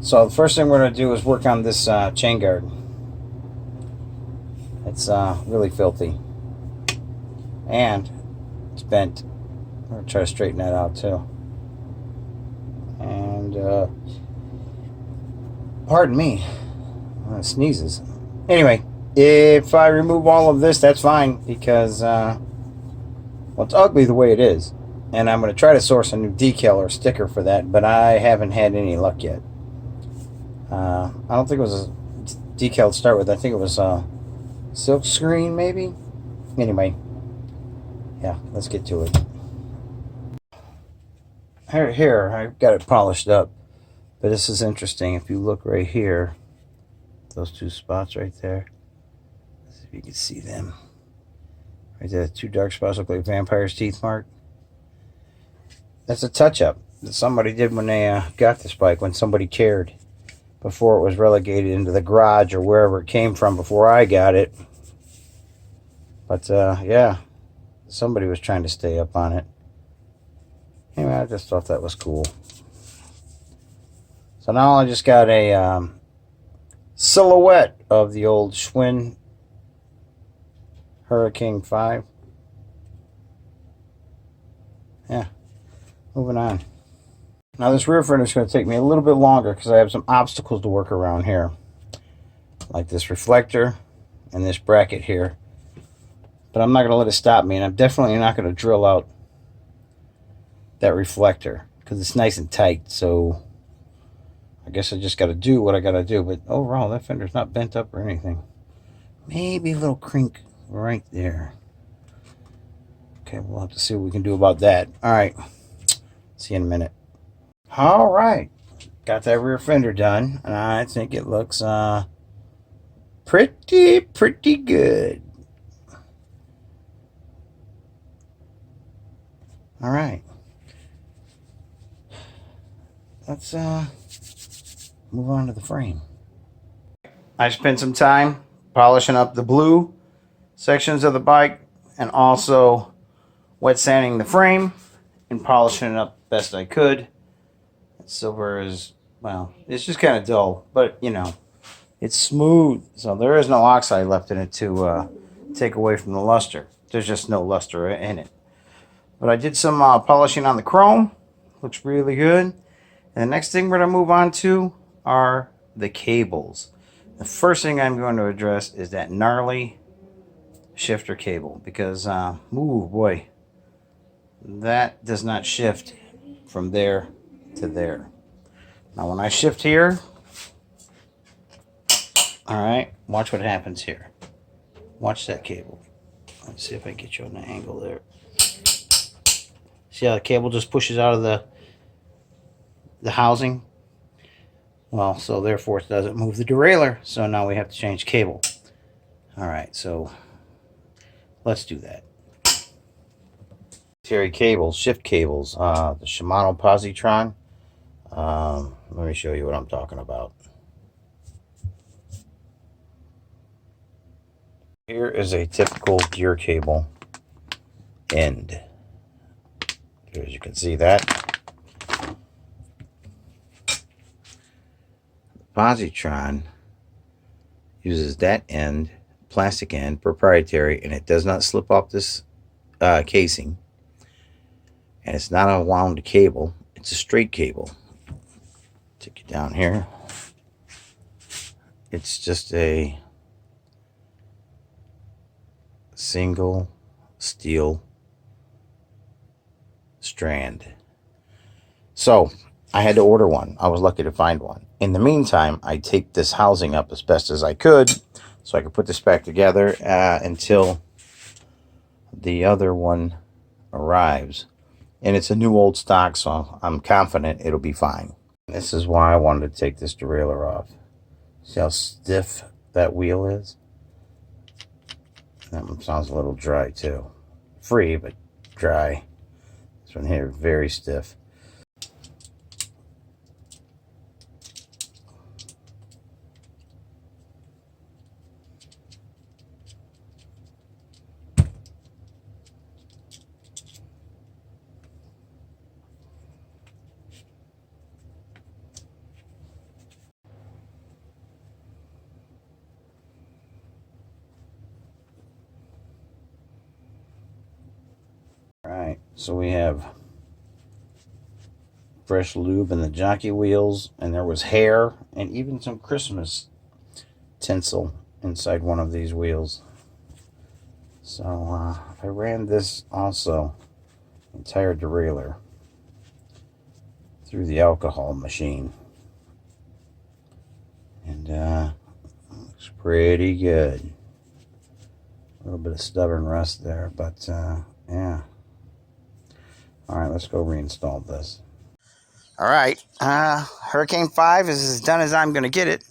So the first thing we're going to do is work on this chain guard. It's really filthy. And it's bent. I'm going to try to straighten that out too. And pardon me, sneezes. Anyway, if I remove all of this, that's fine, because well, it's ugly the way it is. And I'm going to try to source a new decal or sticker for that, but I haven't had any luck yet. I don't think it was a decal to start with. I think it was silk screen, maybe. Anyway, yeah, let's get to it. Here, I've got it polished up, but this is interesting. If you look right here, those two spots right there, let's see if you can see them. Right there, two dark spots look like vampire's teeth mark. That's a touch-up that somebody did when they got this bike, when somebody cared, before it was relegated into the garage or wherever it came from before I got it. But yeah, somebody was trying to stay up on it. Anyway, I just thought that was cool. So now I just got a silhouette of the old Schwinn Hurricane 5. Yeah, moving on. Now this rear fender is going to take me a little bit longer because I have some obstacles to work around here. Like this reflector and this bracket here. But I'm not going to let it stop me, and I'm definitely not going to drill out that reflector because it's nice and tight. So I guess I just got to do what I got to do. But overall, that fender's not bent up or anything. Maybe a little crink right there. Okay, we'll have to see what we can do about that. All right, see you in a minute. All right, got that rear fender done, and I think it looks pretty good. All right, let's move on to the frame. I spent some time polishing up the blue sections of the bike and also wet sanding the frame and polishing it up best I could. Silver is, well, it's just kind of dull, but you know, it's smooth, so there is no oxide left in it to take away from the luster. There's just no luster in it. But I did some polishing on the chrome. Looks really good. And the next thing we're going to move on to are the cables. The first thing I'm going to address is that gnarly shifter cable, because, oh boy, that does not shift from there to there. Now when I shift here, all right, watch what happens here. Watch that cable. Let's see if I can get you on the angle there. See how the cable just pushes out of the housing? Well, so therefore it doesn't move the derailleur, so now we have to change cable. All right, so let's do that. Terry cables, shift cables, the Shimano Positron. Let me show you what I'm talking about. Here is a typical gear cable end. As you can see that. The Positron uses that end, plastic end, proprietary, and it does not slip off this casing. And it's not a wound cable, it's a straight cable. Take it down here. It's just a single steel strand. So I had to order one. I was lucky to find one. In the meantime, I taped this housing up as best as I could so I could put this back together until the other one arrives. And it's a new old stock, so I'm confident it'll be fine. This is why I wanted to take this derailleur off. See how stiff that wheel is? That one sounds a little dry too. Free, but dry. This one here, very stiff. Alright, so we have fresh lube in the jockey wheels, and there was hair and even some Christmas tinsel inside one of these wheels. So I ran this also, entire derailleur, through the alcohol machine, and looks pretty good. A little bit of stubborn rust there, but yeah. Alright, let's go reinstall this. Alright, Hurricane 5 is as done as I'm going to get it.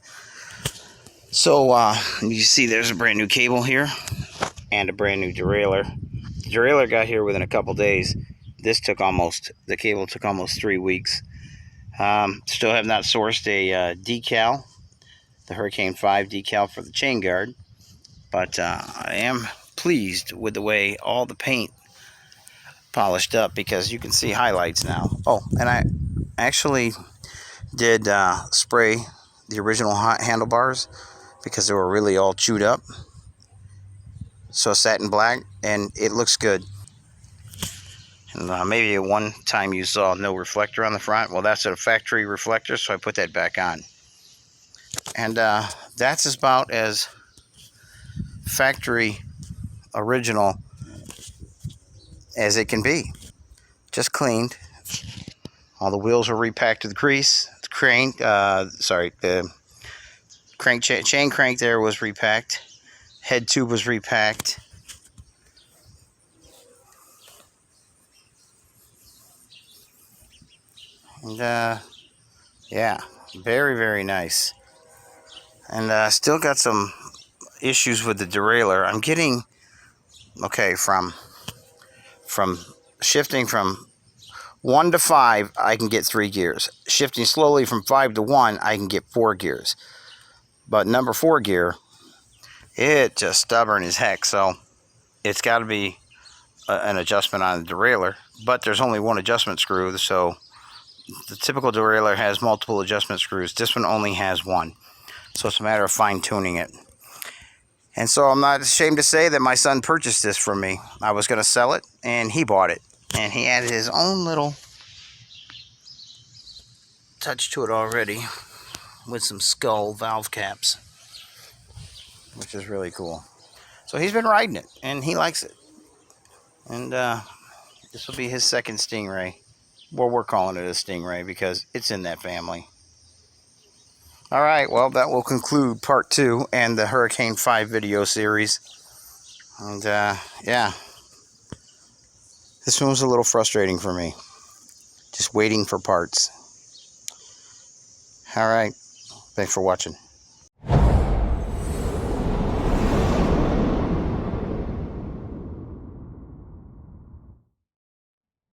So, you see there's a brand new cable here and a brand new derailleur. The derailleur got here within a couple days. The cable took almost 3 weeks. Still have not sourced a decal, the Hurricane 5 decal for the chain guard. But I am pleased with the way all the paint polished up, because you can see highlights now. Oh, and I actually did spray the original handlebars because they were really all chewed up. So satin black, and it looks good. And maybe at one time you saw no reflector on the front. Well, that's a factory reflector, so I put that back on. And that's about as factory original as it can be. Just cleaned. All the wheels were repacked to the grease. The crank, the crank chain crank there was repacked. Head tube was repacked. And yeah, very, very nice. And still got some issues with the derailleur. I'm getting, okay, from shifting from 1 to 5, I can get 3 gears. Shifting slowly from 5 to 1, I can get 4 gears. But number 4 gear, it's just stubborn as heck. So it's got to be an adjustment on the derailleur. But there's only one adjustment screw, so the typical derailleur has multiple adjustment screws. This one only has one. So it's a matter of fine-tuning it. And so I'm not ashamed to say that my son purchased this from me. I was going to sell it, and he bought it. And he added his own little touch to it already with some skull valve caps, which is really cool. So he's been riding it, and he likes it. And this will be his second Stingray. Well, we're calling it a Stingray because it's in that family. Alright, well, that will conclude part 2 and the Hurricane 5 video series. And yeah, this one was a little frustrating for me. Just waiting for parts. Alright, thanks for watching.